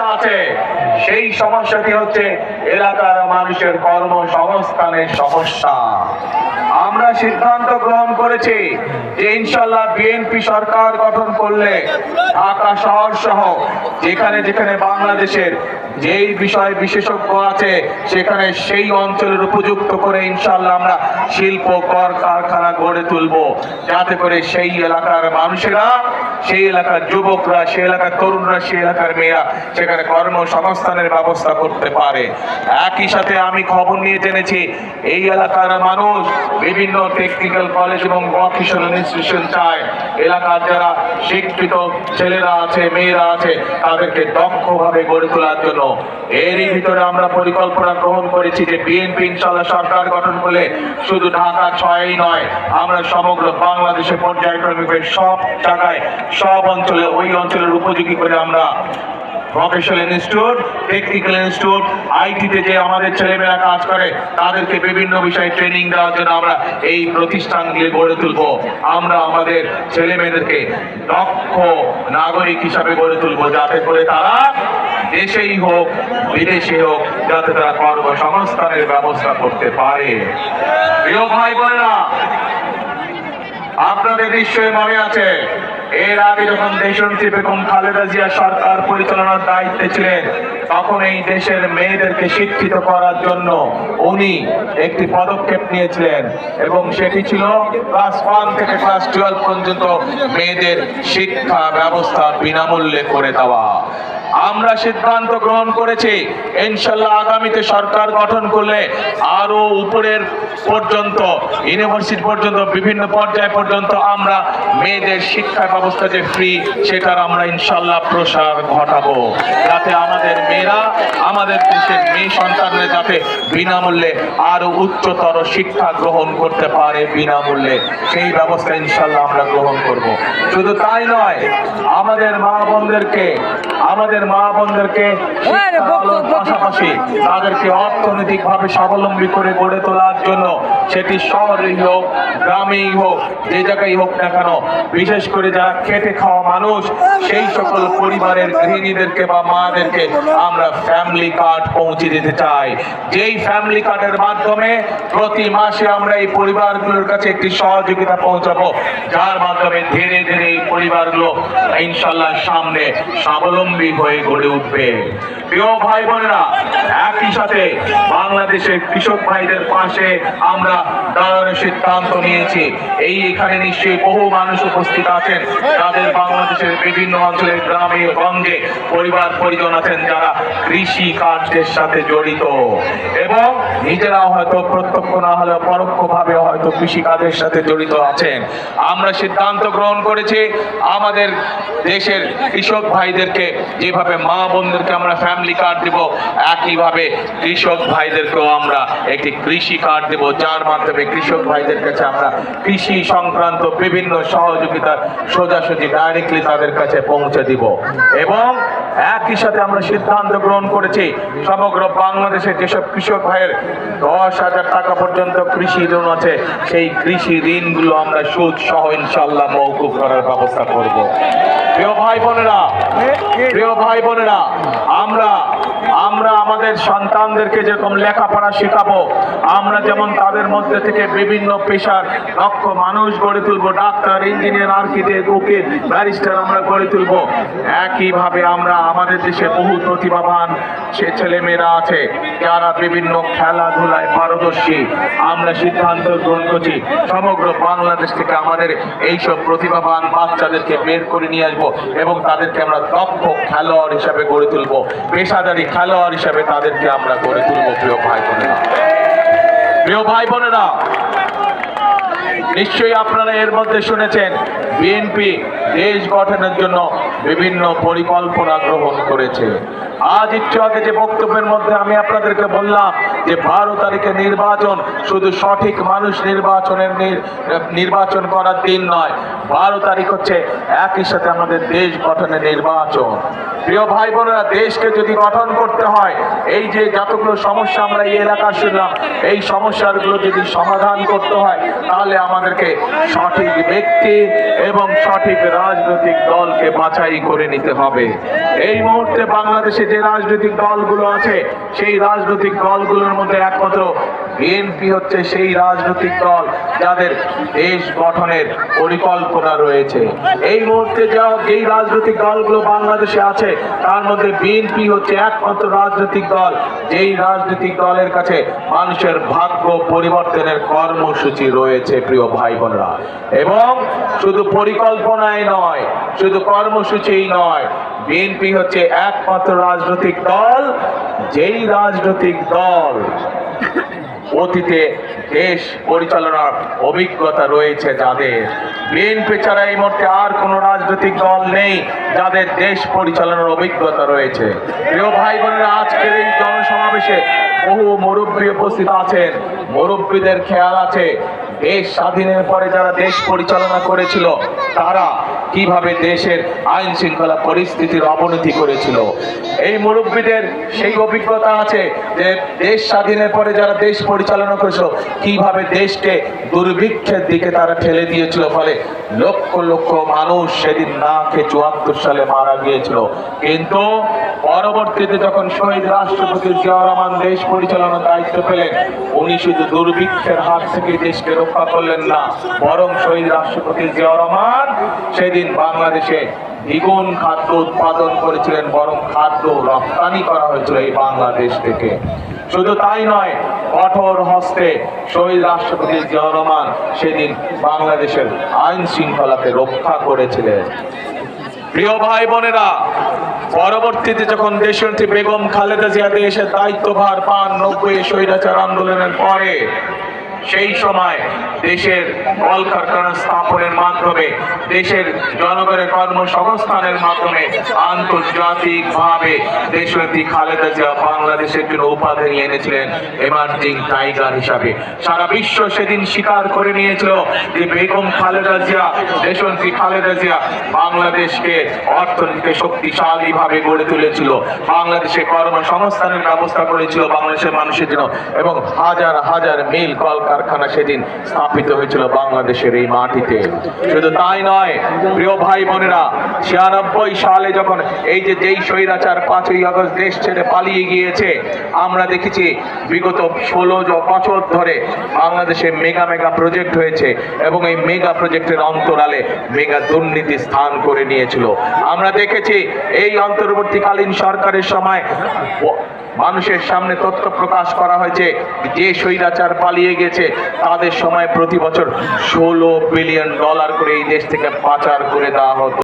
সমস্যা আছে। সেই সমস্যাটি হচ্ছে এলাকার মানুষের কর্মসংস্থানের সমস্যা। আমরা সিদ্ধান্ত গ্রহণ করেছি যে ইনশাআল্লাহ বিএনপি সরকার গঠন করলে ঢাকা শহর সহ যেখানে যেখানে বাংলাদেশের যেই বিষয় বিশেষজ্ঞ আছে সেখানে সেই অঞ্চলের উপযুক্ত করে ইনশাআল্লাহ আমরা শিল্প কারখানা গড়ে তুলব, যাতে করে সেই এলাকার মানুষেরা, সেই এলাকার যুবকরা, সেই এলাকার তরুণরা, সেই এলাকার মেয়েরা সেখানে কর্মসংস্থানের ব্যবস্থা করতে পারে। একই সাথে আমি খবর নিয়ে জেনেছি এই এলাকার মানুষ বিভিন্ন টেকনিক্যাল কলেজ এবং ভোকেশনাল ইনস্টিটিউশন চায় এলাকার যারা শিক্ষিত ছেলেরা আছে, মেয়েরা আছে, তাদেরকে দক্ষভাবে গড়ে তোলার জন্য। এরই ভিতরে আমরা পরিকল্পনা গ্রহণ করেছি যে বিএনপি ইনশাআল্লাহ সরকার গঠন করলে শুধু ঢাকা 6ই নয়, আমরা সমগ্র বাংলাদেশে পর্যায়ক্রমিকভাবে সব জায়গায়, সব অঞ্চলে, ওই অঞ্চলের উপযোগী করে আমরা ভোকেশনাল ইনস্টিটিউট, টেকনিক্যাল ইনস্টিটিউট, আইটিতে যে আমাদের ছেলেমেয়েরা কাজ করে তাদেরকে বিভিন্ন বিষয়ে ট্রেনিং দেওয়ার জন্য আমরা এই প্রতিষ্ঠানগুলি গড়ে তুলব। আমরা আমাদের ছেলেমেয়েদেরকে দক্ষ নাগরিক হিসাবে গড়ে তুলব, যাতে করে তারা দেশেই হোক বিদেশে হোক যাতে তারা কর্মসংস্থানের ব্যবস্থা করতে পারে। প্রিয় ভাই বোনেরা, আপনাদের নিশ্চয়ই মনে আছে এর আগে যখন দেশনেত্রী বেগম খালেদা জিয়া সরকার পরিচালনার দায়িত্বে ছিলেন তখন এই দেশের মেয়েদেরকে শিক্ষিত করার জন্য উনি একটি পদক্ষেপ নিয়েছিলেন এবং সেটি ছিল ক্লাস 1 থেকে ক্লাস 12 পর্যন্ত মেয়েদের শিক্ষা ব্যবস্থা বিনামূল্যে করে দেওয়া। আমরা সিদ্ধান্ত গ্রহণ করেছি ইনশাআল্লাহ আগামীতে সরকার গঠন করলে আরো উপরের পর্যন্ত, ইউনিভার্সিটি পর্যন্ত, বিভিন্ন পর্যায় পর্যন্ত আমরা মেয়েদের শিক্ষা ব্যবস্থা যে ফ্রি, সেটার আমরা ইনশাআল্লাহ প্রসার ঘটাবো, যাতে আমাদের মেয়েরা, আমাদের দেশের মেয়ে সন্তানরা যাতে বিনামূল্যে আরো উচ্চতর শিক্ষা গ্রহণ করতে পারে বিনামূল্যে, সেই ব্যবস্থা ইনশাআল্লাহ আমরা গ্রহণ করব। শুধু তাই নয়, আমাদের মা বোনদেরকে পাশাপাশি তাদেরকে অর্থনৈতিকভাবে স্বাবলম্বী করে গড়ে তোলার জন্য, সেটি শহরেই হোক গ্রামেই হোক যে জায়গায় হোক না কেন, বিশেষ করে যারা খেটে খাওয়া মানুষ সেই সকল পরিবারের গৃহিণীদেরকে বা মাদেরকে আমরা ফ্যামিলি কার্ড পৌঁছে দিতে চাই। যেই ফ্যামিলি কার্ডের মাধ্যমে প্রতি মাসে আমরা এই পরিবারগুলোর কাছে একটি সহযোগিতা পৌঁছাবো, যার মাধ্যমে ধীরে ধীরে এই পরিবারগুলো ইনশাআল্লাহ সামনে স্বাবলম্বী হয়ে গড়ে উঠবে। প্রিয় ভাই বোনেরা, একই সাথে বাংলাদেশের কৃষক ভাইদের পাশে আমরা দাঁড়ানোর সিদ্ধান্ত নিয়েছি। এখানে নিশ্চয়ই বহু মানুষ উপস্থিত আছেন যাদের বাংলাদেশের বিভিন্ন অঞ্চলের গ্রামে গঞ্জে পরিবার পরিজন আছেন যারা কৃষি কার্যের সাথে জড়িত এবং নিজেরাও হয়তো প্রত্যক্ষ না হলেও পরোক্ষভাবে হয়তো কৃষি কাজের সাথে জড়িত আছেন। আমরা সিদ্ধান্ত গ্রহণ করেছি আমাদের দেশের কৃষক ভাইদেরকে যেভাবে মা বোনদেরকে আমরা ফ্যামিলি কার্ড দেব, একইভাবে কৃষক ভাইদেরকেও আমরা একটি কৃষি কার্ড দেব, যার মাধ্যমে কৃষক ভাইদের কাছে আমরা কৃষি সংক্রান্ত বিভিন্ন সহযোগিতা সোজাসুজি ডাইরেক্টলি তাদের কাছে পৌঁছে দিব। এবং একই সাথে আমরা সিদ্ধান্ত গ্রহণ করেছি সমগ্র বাংলাদেশের যেসব কৃষক ভাইয়ের 10,000 টাকা পর্যন্ত কৃষি ঋণ আছে, সেই কৃষি ঋণগুলো আমরা সুদ সহ ইনশাআল্লাহ মওকুফ করার ব্যবস্থা করব। প্রিয় ভাই বোনেরা, আমরা আমাদের সন্তানদেরকে যেরকম লেখাপড়া শেখাবো, আমরা যেমন তাদের মধ্যে থেকে বিভিন্ন পেশার দক্ষ মানুষ গড়ে তুলবো, ডাক্তার, ইঞ্জিনিয়ার, আর্কিটেক্ট, উকিল, ব্যারিস্টার আমরা গড়ে তুলবো, একইভাবে আমরা আমাদের দেশে বহু প্রতিভাবান সে ছেলেমেয়েরা আছে যারা বিভিন্ন খেলাধুলায় পারদর্শী। আমরা সিদ্ধান্ত গ্রহণ করছি সমগ্র বাংলাদেশ থেকে আমাদের এইসব প্রতিভাবান বাচ্চাদেরকে বের করে নিয়ে আসবো এবং তাদেরকে আমরা দক্ষ খেলোয়াড় হিসাবে গড়ে তুলবো, পেশাদারী খেলোয়াড় হিসাবে তাদেরকে আমরা গড়ে তুলবো। প্রিয় ভাই বোনেরা, নিশ্চয়ই আপনারা এর মধ্যে শুনেছেন বিএনপি দেশ গঠনের জন্য বিভিন্ন পরিকল্পনা গ্রহণ করেছে। আজ একটু আগে যে বক্তব্যের মধ্যে আমি আপনাদেরকে বললাম যে 12 তারিখে নির্বাচন শুধু সঠিক মানুষ নির্বাচন করার দিন নয়, 12 তারিখ হচ্ছে একই সাথে আমাদের দেশ গঠনের নির্বাচন। প্রিয় ভাই বোনেরা, দেশকে যদি গঠন করতে হয়, এই যে যতগুলো সমস্যা আমরা এই এলাকায় শুনলাম, এই সমস্যাগুলো যদি সমাধান করতে হয় তাহলে আমাদেরকে সঠিক ব্যক্তি এবং সঠিক রাজনৈতিক দলকে বাছাই করে নিতে হবে। এই মুহূর্তে বাংলাদেশে যে রাজনৈতিক দলগুলো আছে সেই রাজনৈতিক দলগুলোর মধ্যে একমাত্র বিএনপি হচ্ছে সেই রাজনৈতিক দল যাদের দেশ গঠনের পরিকল্পনা রয়েছে। এই মুহূর্তে যেই রাজনৈতিক দলগুলো বাংলাদেশে আছে তার মধ্যে বিএনপি হচ্ছে একমাত্র রাজনৈতিক দল যেই রাজনৈতিক দলের কাছে মানুষের ভাগ্য পরিবর্তনের কর্মসূচি রয়েছে প্রিয় ভাই বোনেরা। এবং শুধু পরিকল্পনায় নয়, শুধু কর্মসূচিই নয়, বিএনপি হচ্ছে একমাত্র রাজনৈতিক দল যেই রাজনৈতিক দল অতীতে দেশ পরিচালনার অভিজ্ঞতা রয়েছে যাদের। বিএনপি ছাড়া এই মুহূর্তে আর কোনো রাজনৈতিক দল নেই যাদের দেশ পরিচালনার অভিজ্ঞতা রয়েছে। প্রিয় ভাই বোনেরা, আজকের এই জনসমাবেশে বহু মুরব্বী উপস্থিত আছেন। মুরব্বীদের খেয়াল আছে দেশ স্বাধীনের পরে যারা দেশ পরিচালনা করেছিল তারা কিভাবে দেশের আইন শৃঙ্খলা পরিস্থিতির অবনতি করেছিল। এই মুরব্বীদের সেই অভিজ্ঞতা আছে যে দেশ স্বাধীনের পরে যারা দেশ পরিচালনা করেছিল কিভাবে দেশকে দুর্ভিক্ষের দিকে তারা ঠেলে দিয়েছিল, ফলে লক্ষ লক্ষ মানুষ সেদিন না খেয়ে ৭৪ সালে মারা গিয়েছিল। কিন্তু পরবর্তীতে যখন শহীদ রাষ্ট্রপতি জিয়াউর রহমান দেশ পরিচালনার দায়িত্ব পেলেন, উনি শুধু দুর্ভিক্ষের হাত থেকে দেশকে রক্ষা করলেন না, বরং শহীদ রাষ্ট্রপতি জিয়াউর রহমান সেদিন বাংলাদেশে দ্বিগুণ খাদ্য উৎপাদন করেছিলেন, বরং খাদ্য রপ্তানি করা হয়েছিল এই বাংলাদেশ থেকে। শুধু তাই নয়, কঠোর হস্তে শহীদ রাষ্ট্রপতি জিয়াউর রহমান সেদিন বাংলাদেশের আইন শৃঙ্খলাকে রক্ষা করেছিলেন। প্রিয় ভাই বোনেরা, পরবর্তীতে যখন দেশনেত্রী বেগম খালেদা জিয়া দেশের দায়িত্বভার পান ৯০ স্বৈরাচার আন্দোলনের পরে, সেই সময় দেশের কলকারখানা স্থাপনের মাধ্যমে, দেশের জনগণের কর্মসংস্থানের মাধ্যমে আন্তর্জাতিকভাবে দেশনেত্রী খালেদা জিয়া বাংলাদেশের জন্য উপাধি নিয়ে এনেছিলেন এমার্জিং টাইগার হিসাবে। সারা বিশ্ব সেদিন স্বীকার করে নিয়েছিল যে বেগম খালেদা জিয়া, দেশনেত্রী খালেদা জিয়া বাংলাদেশকে অর্থনীতিকে শক্তিশালী ভাবে গড়ে তুলেছিল, বাংলাদেশে কর্মসংস্থানের ব্যবস্থা করেছিল বাংলাদেশের মানুষের জন্য, এবং হাজার হাজার মিল কলকারখানা সেদিন স্থাপিত হয়েছিল বাংলাদেশের এই মাটিতে। শুধু তাই নয় প্রিয় ভাই বোনেরা, ৯৬ সালে যখন যেই স্বৈরাচার ৫ই আগস্ট দেশ ছেড়ে পালিয়ে গিয়েছে, আমরা দেখেছি বিগত ১৬ বছর ধরে বাংলাদেশে মেগা মেগা প্রজেক্ট হয়েছে এবং এই মেগা প্রজেক্টের অন্তরালে মেগা দুর্নীতি স্থান করে নিয়েছিল। আমরা দেখেছি এই অন্তর্বর্তীকালীন সরকারের সময় মানুষের সামনে তথ্য প্রকাশ করা হয়েছে যে স্বৈরাচার পালিয়ে গেছে তাদের সময় প্রতি বছর $১৬ বিলিয়ন করে এই দেশ থেকে পাচার করে দেওয়া হতো।